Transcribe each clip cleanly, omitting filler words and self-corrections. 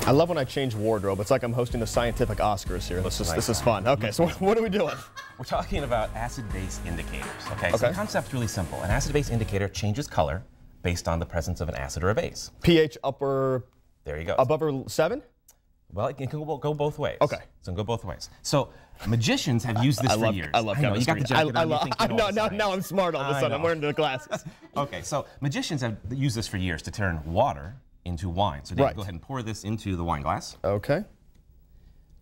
I love when I change wardrobe. It's like I'm hosting the scientific Oscars here. This is fun. Okay, so what are we doing? We're talking about acid-base indicators. Okay, so the concept's really simple. An acid-base indicator changes color based on the presence of an acid or a base. pH upper. There you go. Above or 7? Well, it can go both ways. Okay. So it can go both ways. So magicians have used this for years. I love know, you got the jacket on, now I'm smart all of a sudden. I'm wearing the glasses. Okay, so magicians have used this for years to turn water into wine. So Dave, go ahead and pour this into the wine glass. Okay.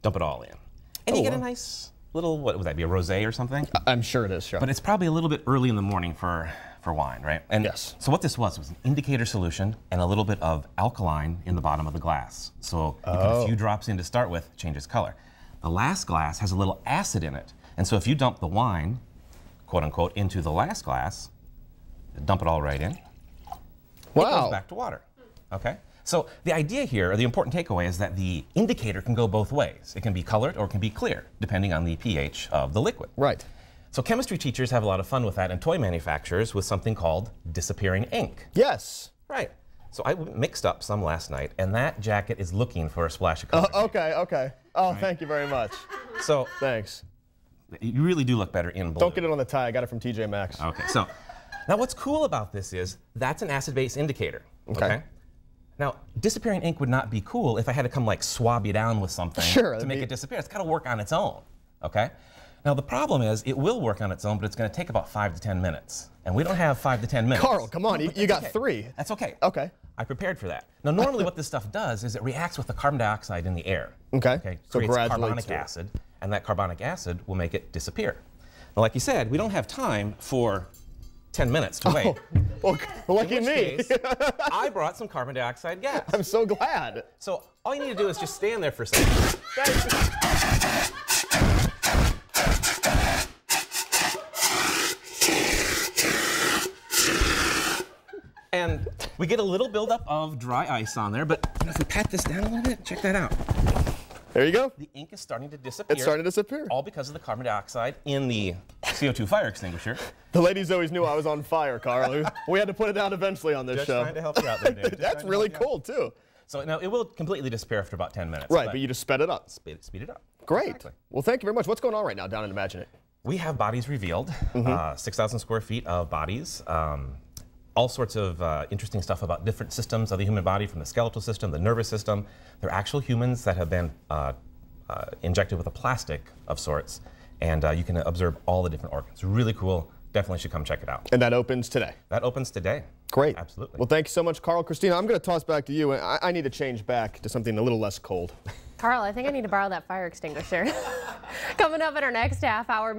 Dump it all in. And you get a nice little, what would that be, a rosé or something? I'm sure it is, sure. But it's probably a little bit early in the morning for wine, right? And yes. So what this was an indicator solution and a little bit of alkaline in the bottom of the glass. So you put a few drops in to start with, changes color. The last glass has a little acid in it. And so if you dump the wine, quote unquote, into the last glass, dump it all right in, it goes back to water. Okay? So the idea here, or the important takeaway, is that the indicator can go both ways. It can be colored or it can be clear, depending on the pH of the liquid. Right. So chemistry teachers have a lot of fun with that, and toy manufacturers with something called disappearing ink. Yes. Right. So I mixed up some last night, and that jacket is looking for a splash of color. Okay. Oh, thank you very much. So thanks. You really do look better in blue. Don't get it on the tie. I got it from TJ Maxx. Okay. So now what's cool about this is that's an acid-base indicator. Okay. Now, disappearing ink would not be cool if I had to come like swab you down with something to make it disappear. It's got to work on its own. Okay. Now the problem is it will work on its own, but it's going to take about 5 to 10 minutes. And we don't have 5 to 10 minutes. Carl, come on, you got 3. That's okay. Okay. I prepared for that. Now normally what this stuff does is it reacts with the carbon dioxide in the air. Okay. So creates gradually carbonic acid, and that carbonic acid will make it disappear. Now like you said, we don't have time for 10 minutes to wait. Well, lucky in which me. Case, I brought some carbon dioxide gas. I'm so glad. So all you need to do is just stand there for a second. And we get a little buildup of dry ice on there, but if we pat this down a little bit, check that out. There you go. The ink is starting to disappear. It's starting to disappear. All because of the carbon dioxide in the CO2 fire extinguisher. The ladies always knew I was on fire, Carl. We had to put it out eventually on this Just show. Trying to help you out there, Dave. That's really cool, too. So now it will completely disappear after about 10 minutes. Right, but you just sped it up. Speed it up. Great. Exactly. Well, thank you very much. What's going on right now down in Imagine It? We have bodies revealed, 6,000 square feet of bodies. All sorts of interesting stuff about different systems of the human body, from the skeletal system, the nervous system. They're actual humans that have been injected with a plastic of sorts, and you can observe all the different organs. Really cool. Definitely should come check it out. And that opens today? That opens today. Great. Absolutely. Well, thank you so much, Carl. Christina, I'm going to toss back to you. I need to change back to something a little less cold. Carl, I think I need to borrow that fire extinguisher. Coming up in our next half hour.